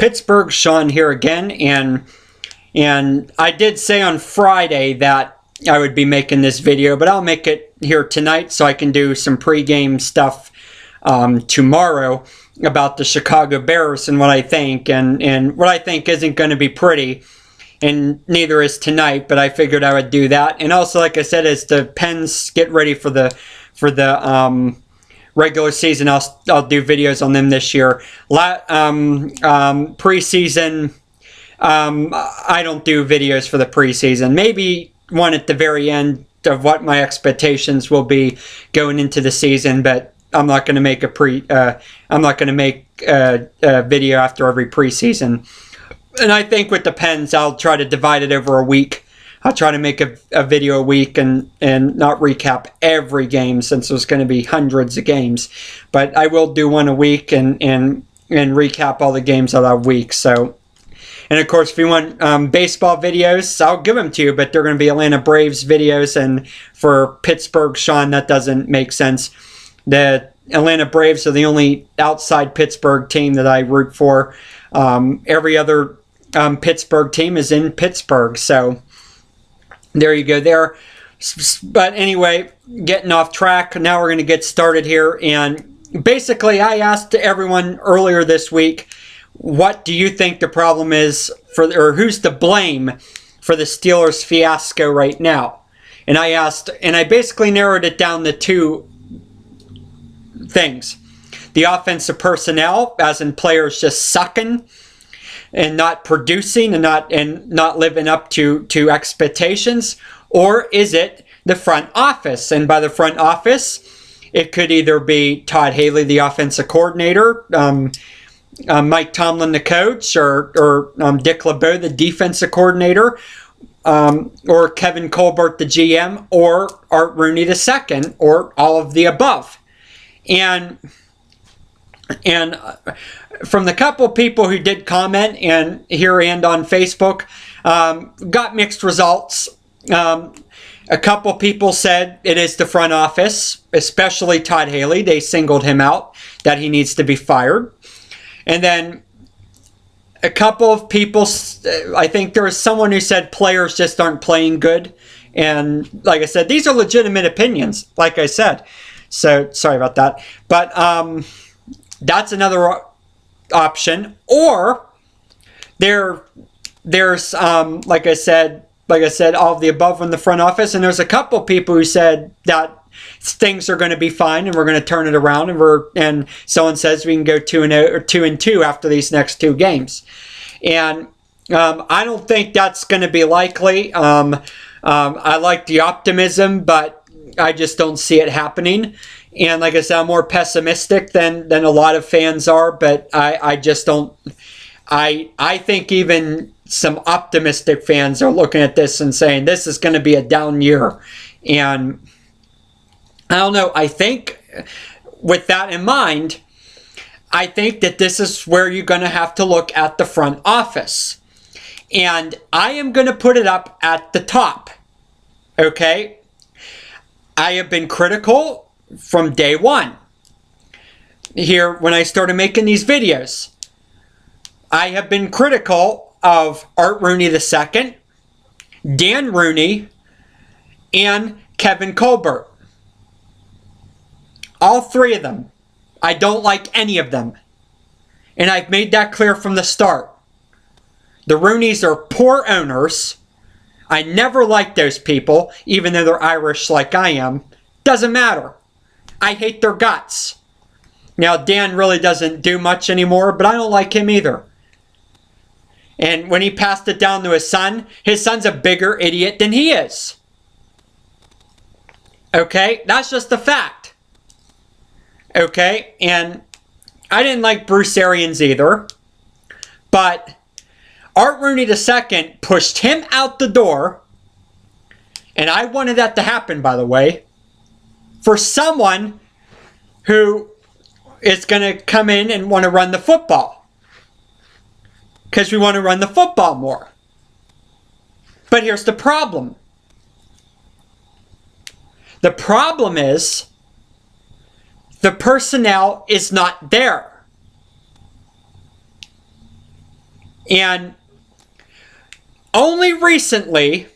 Pittsburgh Sean here again, and I did say on Friday that I would be making this video, but I'll make it here tonight so I can do some pregame stuff tomorrow about the Chicago Bears and what I think, and what I think isn't going to be pretty, and neither is tonight, but I figured I would do that. And also, like I said, as the Pens get ready for the regular season, I'll do videos on them this year. Preseason, I don't do videos for the preseason. Maybe one at the very end of what my expectations will be going into the season, but I'm not going to make a video after every preseason. And I think with the Pens, I'll try to divide it over a week. I'll try to make a video a week and not recap every game, since there's going to be hundreds of games. But I will do one a week and recap all the games of that week. So, and of course, if you want baseball videos, I'll give them to you. But they're going to be Atlanta Braves videos, and for Pittsburgh Sean, that doesn't make sense. The Atlanta Braves are the only outside Pittsburgh team that I root for. Every other Pittsburgh team is in Pittsburgh, so there you go there. But anyway, getting off track, now we're going to get started here. And basically, I asked everyone earlier this week, what do you think the problem is or who's to blame for the Steelers fiasco right now? And I basically narrowed it down to two things. The offensive personnel, as in players just sucking and not producing and not living up to expectations, or is it the front office? And by the front office, it could either be Todd Haley, the offensive coordinator, Mike Tomlin, the coach, or Dick LeBeau, the defensive coordinator, or Kevin Colbert, the GM, or Art Rooney II, or all of the above. And from the couple people who did comment here and on Facebook, got mixed results. A couple people said it is the front office, especially Todd Haley. They singled him out, that he needs to be fired. And then a couple of people, I think there was someone who said players just aren't playing good. And like I said, these are legitimate opinions, like I said. So sorry about that. But that's another option. Or there's like I said, all of the above in the front office. And there's a couple people who said that things are going to be fine and we're going to turn it around, and someone says we can go 2-0 or 2-2 after these next two games. And I don't think that's going to be likely. I like the optimism, but I just don't see it happening. And like I said, I'm more pessimistic than a lot of fans are, but I just don't. I think even some optimistic fans are looking at this and saying this is going to be a down year. And I don't know. I think with that in mind, I think that this is where you're going to have to look at the front office. And I am going to put it up at the top. Okay? I have been critical from day one. Here, when I started making these videos, I have been critical of Art Rooney II, Dan Rooney, and Kevin Colbert. All three of them. I don't like any of them. And I've made that clear from the start. The Rooneys are poor owners. I never liked those people, even though they're Irish like I am. Doesn't matter. I hate their guts. Now, Dan really doesn't do much anymore, but I don't like him either. And when he passed it down to his son's a bigger idiot than he is. Okay? That's just a fact. Okay? And I didn't like Bruce Arians either. But Art Rooney II pushed him out the door. And I wanted that to happen, by the way, for someone who is going to come in and want to run the football. Because we want to run the football more. But here's the problem. The problem is the personnel is not there. And only recently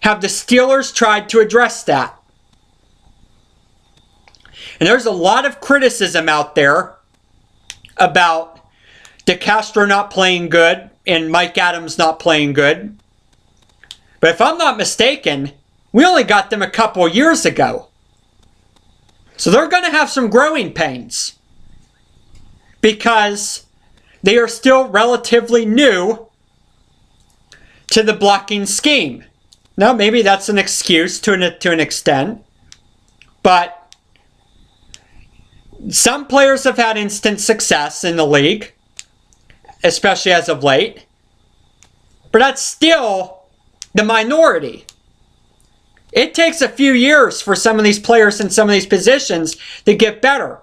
have the Steelers tried to address that. And there's a lot of criticism out there about DeCastro not playing good and Mike Adams not playing good. But if I'm not mistaken, we only got them a couple years ago. So they're going to have some growing pains because they are still relatively new to the blocking scheme. Now, maybe that's an excuse to an extent, but some players have had instant success in the league, especially as of late, but that's still the minority. It takes a few years for some of these players in some of these positions to get better.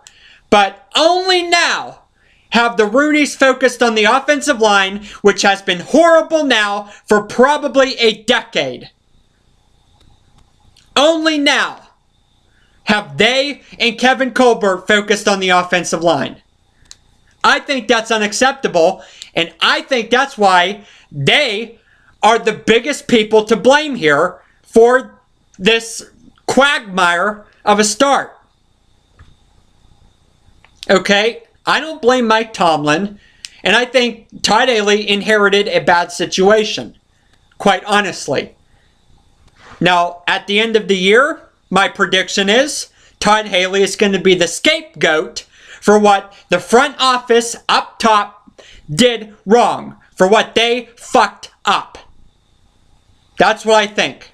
But only now have the Rooneys focused on the offensive line, which has been horrible now for probably a decade. Only now have they and Kevin Colbert focused on the offensive line. I think that's unacceptable, and I think that's why they are the biggest people to blame here for this quagmire of a start. Okay, I don't blame Mike Tomlin, and I think Todd Haley inherited a bad situation, quite honestly. Now, at the end of the year, my prediction is Todd Haley is going to be the scapegoat for what the front office up top did wrong, for what they fucked up. That's what I think.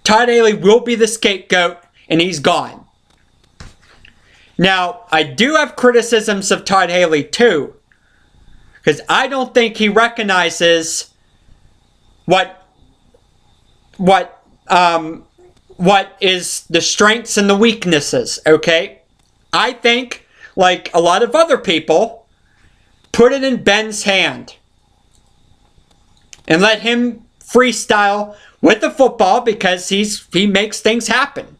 Todd Haley will be the scapegoat, and he's gone. Now, I do have criticisms of Todd Haley too, because I don't think he recognizes what is the strengths and the weaknesses, okay? I think, like a lot of other people, put it in Ben's hand and let him freestyle with the football because he makes things happen.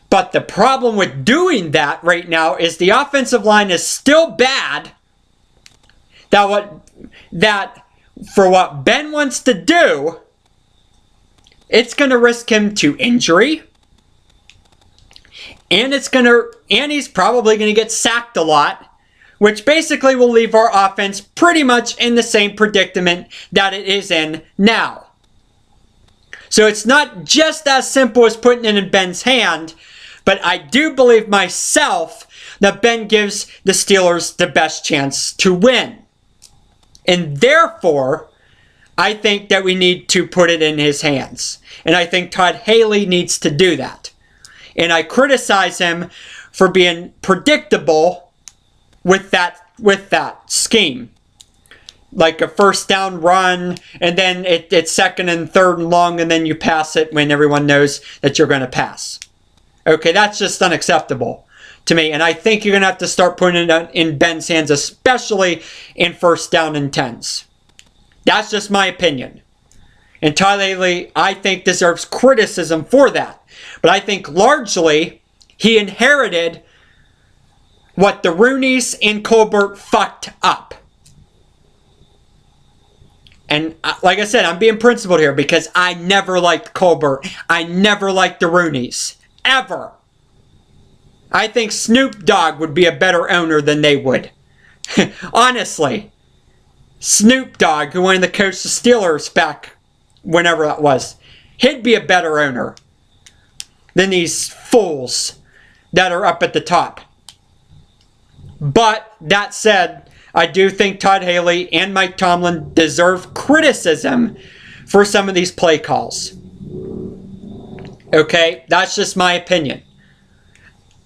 But the problem with doing that right now is the offensive line is still bad. That for what Ben wants to do, it's going to risk him to injury. And he's probably going to get sacked a lot, which basically will leave our offense pretty much in the same predicament that it is in now. So it's not just as simple as putting it in Ben's hand, but I do believe myself that Ben gives the Steelers the best chance to win. And therefore, I think that we need to put it in his hands. And I think Todd Haley needs to do that. And I criticize him for being predictable with that scheme. Like a first down run, and then it's second and third and long, and then you pass it when everyone knows that you're going to pass. Okay, that's just unacceptable to me. And I think you're going to have to start putting it in Ben's hands, especially in first down and 10s. That's just my opinion. And Todd Haley, I think, deserves criticism for that. But I think largely he inherited what the Rooneys and Colbert fucked up. And like I said, I'm being principled here because I never liked Colbert. I never liked the Rooneys. Ever. I think Snoop Dogg would be a better owner than they would. Honestly. Snoop Dogg, who wanted to coach the Steelers back whenever that was, he'd be a better owner than these fools that are up at the top. But that said, I do think Todd Haley and Mike Tomlin deserve criticism for some of these play calls. Okay, that's just my opinion.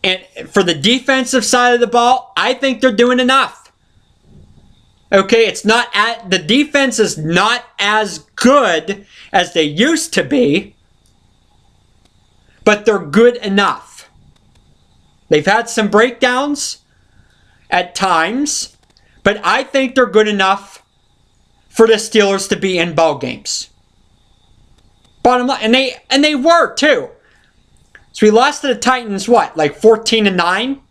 And for the defensive side of the ball, I think they're doing enough. Okay, the defense is not as good as they used to be, but they're good enough. They've had some breakdowns at times, but I think they're good enough for the Steelers to be in ball games. Bottom line, and they were too. So we lost to the Titans, what, like 14-9?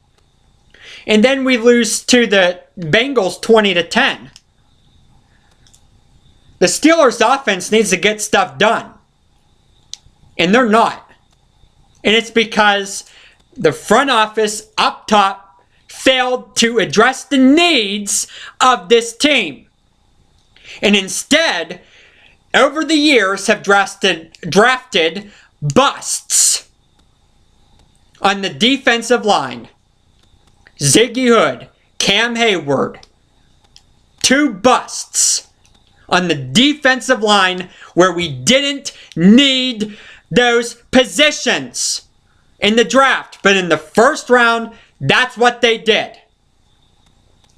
and then we lose to the Bengals 20-10. The Steelers' offense needs to get stuff done. And they're not. And it's because the front office up top failed to address the needs of this team. And instead, over the years, have drafted busts on the defensive line. Ziggy Hood, Cam Hayward. 2 busts on the defensive line where we didn't need those positions in the draft. But in the first round, that's what they did.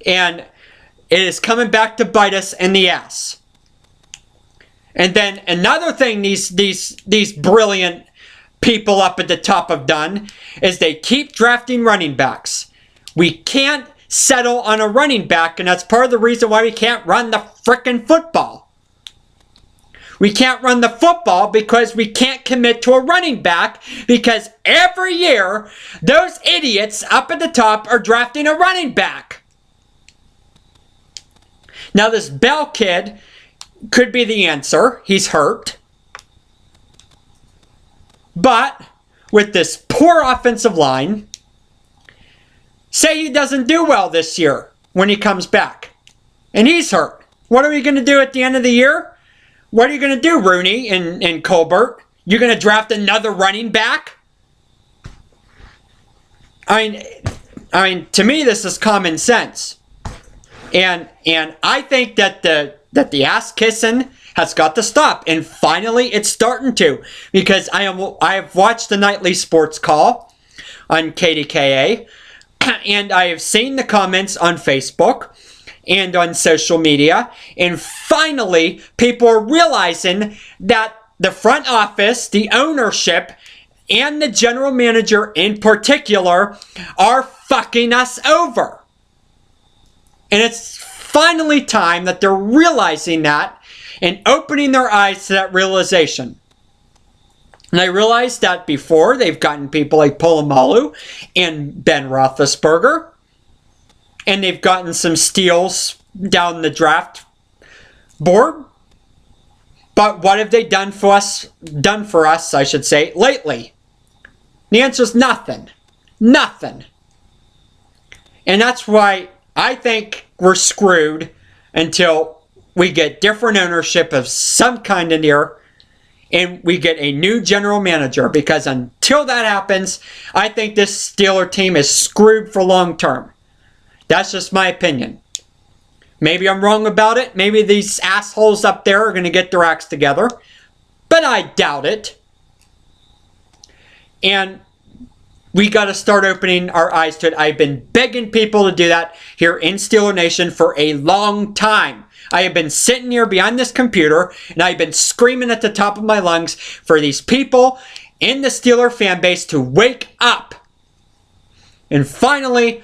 And it is coming back to bite us in the ass. And then another thing these brilliant people up at the top have done is they keep drafting running backs. We can't settle on a running back, and that's part of the reason why we can't run the frickin' football. We can't run the football because we can't commit to a running back, because every year those idiots up at the top are drafting a running back. Now this Bell kid could be the answer. He's hurt. But with this poor offensive line, say he doesn't do well this year when he comes back, and he's hurt. What are we going to do at the end of the year? What are you going to do, Rooney and Colbert? You're going to draft another running back? I mean, to me, this is common sense. And I think that the ass kissing has got to stop. And finally, it's starting to. Because I have watched the nightly sports call on KDKA. And I have seen the comments on Facebook and on social media. And finally, people are realizing that the front office, the ownership, and the general manager in particular are fucking us over. And it's finally time that they're realizing that and opening their eyes to that realization. And I realized that before they've gotten people like Polamalu and Ben Roethlisberger, and they've gotten some steals down the draft board. But what have they done for us, I should say, lately? The answer is nothing. Nothing. And that's why I think we're screwed until we get different ownership of some kind in here and we get a new general manager. Because until that happens, I think this Steeler team is screwed for long term. That's just my opinion. Maybe I'm wrong about it. Maybe these assholes up there are going to get their acts together. But I doubt it. And we got to start opening our eyes to it. I've been begging people to do that here in Steeler Nation for a long time. I have been sitting here behind this computer and I've been screaming at the top of my lungs for these people in the Steeler fan base to wake up. And finally,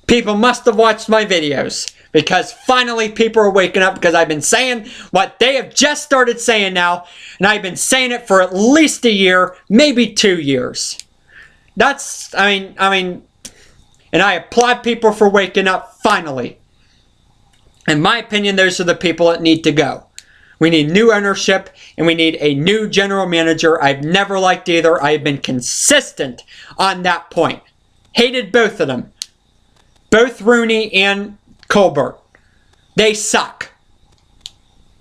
people must have watched my videos, because finally people are waking up, because I've been saying what they have just started saying now, and I've been saying it for at least a year, maybe 2 years. I mean, and I applaud people for waking up finally. In my opinion, those are the people that need to go. We need new ownership, and we need a new general manager. I've never liked either. I've been consistent on that point. Hated both of them. Both Rooney and Colbert. They suck.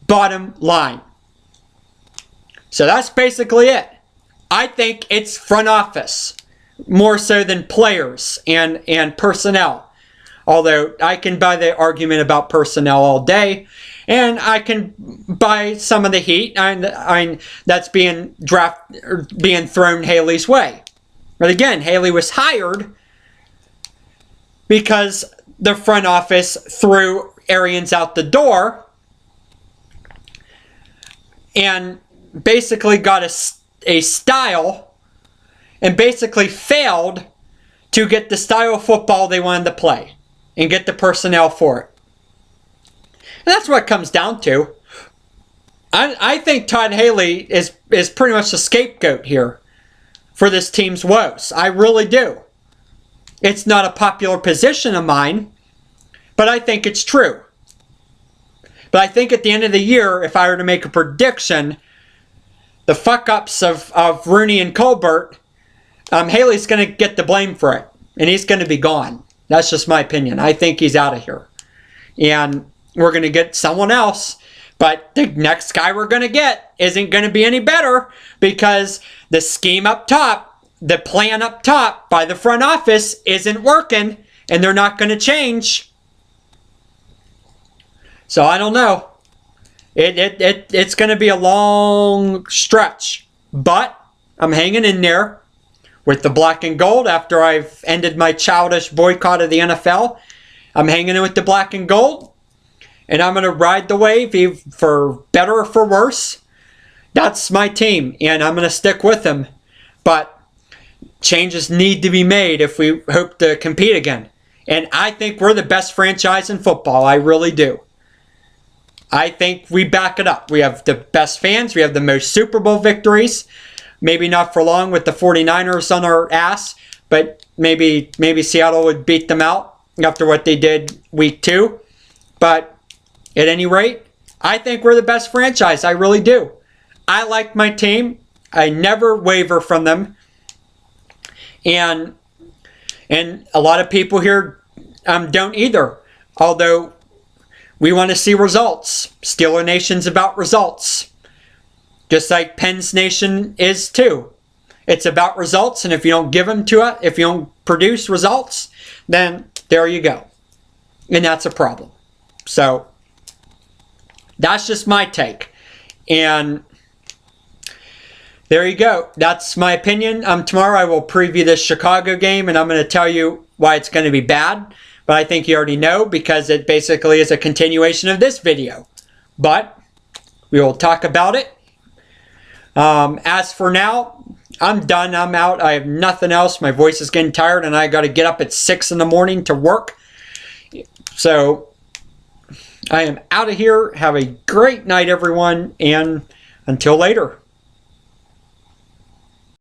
Bottom line. So that's basically it. I think it's front office more so than players and personnel. Although I can buy the argument about personnel all day, and I can buy some of the heat that's being thrown Haley's way. But again, Haley was hired because the front office threw Arians out the door and basically got a style and basically failed to get the style of football they wanted to play and get the personnel for it. And that's what it comes down to. I think Todd Haley is pretty much the scapegoat here for this team's woes. I really do. It's not a popular position of mine, but I think it's true. But I think at the end of the year, if I were to make a prediction, the fuck-ups of Rooney and Colbert, Haley's going to get the blame for it. And he's going to be gone. That's just my opinion. I think he's out of here. And we're going to get someone else. But the next guy we're going to get isn't going to be any better because the scheme up top, the plan up top by the front office isn't working. And they're not going to change. So I don't know. It's going to be a long stretch. But I'm hanging in there with the black and gold after I've ended my childish boycott of the NFL. I'm hanging in with the black and gold. And I'm going to ride the wave for better or for worse. That's my team. And I'm going to stick with them. But changes need to be made if we hope to compete again. And I think we're the best franchise in football. I really do. I think we back it up. We have the best fans. We have the most Super Bowl victories. Maybe not for long with the 49ers on our ass. But maybe Seattle would beat them out after what they did week 2. But at any rate, I think we're the best franchise. I really do. I like my team. I never waver from them. And a lot of people here don't either. Although we want to see results. Steeler Nation's about results. Just like Penn's Nation is too. It's about results, and if you don't give them to us, if you don't produce results, then there you go. And that's a problem. So that's just my take. And there you go. That's my opinion. Tomorrow I will preview this Chicago game, and I'm going to tell you why it's going to be bad. But I think you already know because it basically is a continuation of this video. But we will talk about it. As for now, I'm done. I'm out. I have nothing else. My voice is getting tired, and I got to get up at 6 in the morning to work. So I am out of here. Have a great night, everyone, and until later.